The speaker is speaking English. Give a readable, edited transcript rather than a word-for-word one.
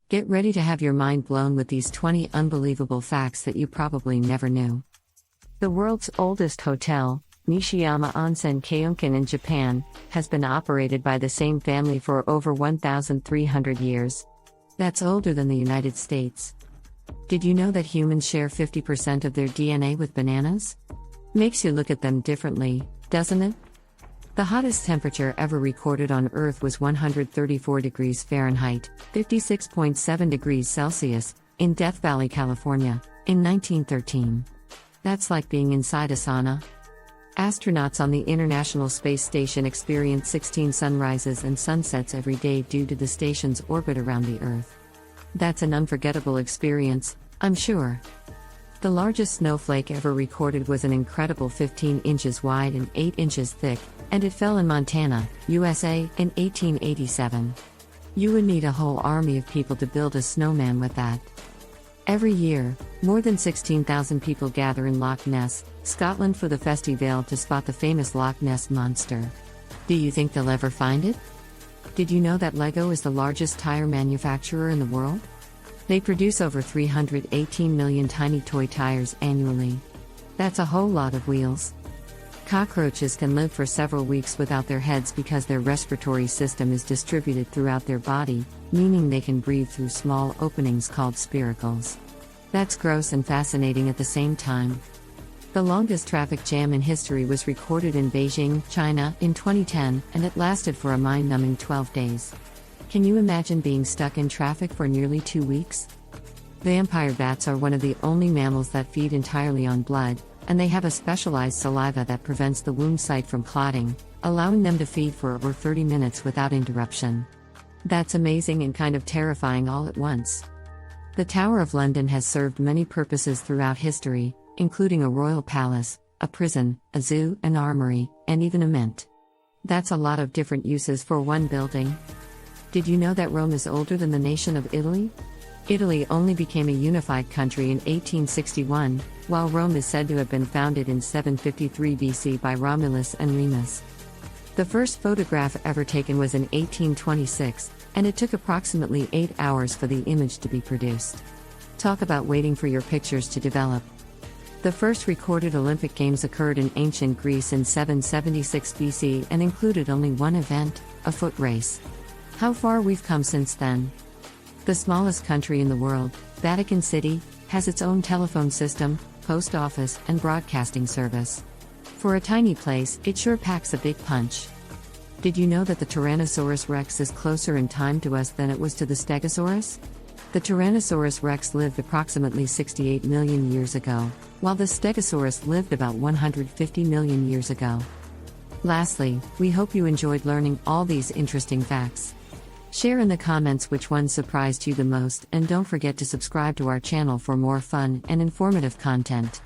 Get ready to have your mind blown with these 20 unbelievable facts that you probably never knew. The world's oldest hotel, Nishiyama Onsen Kyokan in Japan, has been operated by the same family for over 1,300 years. That's older than the United States. Did you know that humans share 50% of their DNA with bananas? Makes you look at them differently, doesn't it? The hottest temperature ever recorded on Earth was 134 degrees Fahrenheit, 56.7 degrees Celsius, in Death Valley, California, in 1913. That's like being inside a sauna. Astronauts on the International Space Station experience 16 sunrises and sunsets every day due to the station's orbit around the Earth. That's an unforgettable experience, I'm sure. The largest snowflake ever recorded was an incredible 15 inches wide and 8 inches thick, and it fell in Montana, USA, in 1887. You would need a whole army of people to build a snowman with that. Every year, more than 16,000 people gather in Loch Ness, Scotland for the festival to spot the famous Loch Ness Monster. Do you think they'll ever find it? Did you know that Lego is the largest tire manufacturer in the world? They produce over 318 million tiny toy tires annually. That's a whole lot of wheels. Cockroaches can live for several weeks without their heads because their respiratory system is distributed throughout their body, meaning they can breathe through small openings called spiracles. That's gross and fascinating at the same time. The longest traffic jam in history was recorded in Beijing, China, in 2010, and it lasted for a mind-numbing 12 days. Can you imagine being stuck in traffic for nearly 2 weeks? Vampire bats are one of the only mammals that feed entirely on blood, and they have a specialized saliva that prevents the wound site from clotting, allowing them to feed for over 30 minutes without interruption. That's amazing and kind of terrifying all at once. The Tower of London has served many purposes throughout history, including a royal palace, a prison, a zoo, an armory, and even a mint. That's a lot of different uses for one building. Did you know that Rome is older than the nation of Italy? Italy only became a unified country in 1861, while Rome is said to have been founded in 753 BC by Romulus and Remus. The first photograph ever taken was in 1826, and it took approximately 8 hours for the image to be produced. Talk about waiting for your pictures to develop. The first recorded Olympic Games occurred in ancient Greece in 776 BC and included only one event, a foot race. How far we've come since then. The smallest country in the world, Vatican City, has its own telephone system, post office, and broadcasting service. For a tiny place, it sure packs a big punch. Did you know that the Tyrannosaurus rex is closer in time to us than it was to the Stegosaurus? The Tyrannosaurus rex lived approximately 68 million years ago, while the Stegosaurus lived about 150 million years ago. Lastly, we hope you enjoyed learning all these interesting facts. Share in the comments which one surprised you the most, and don't forget to subscribe to our channel for more fun and informative content.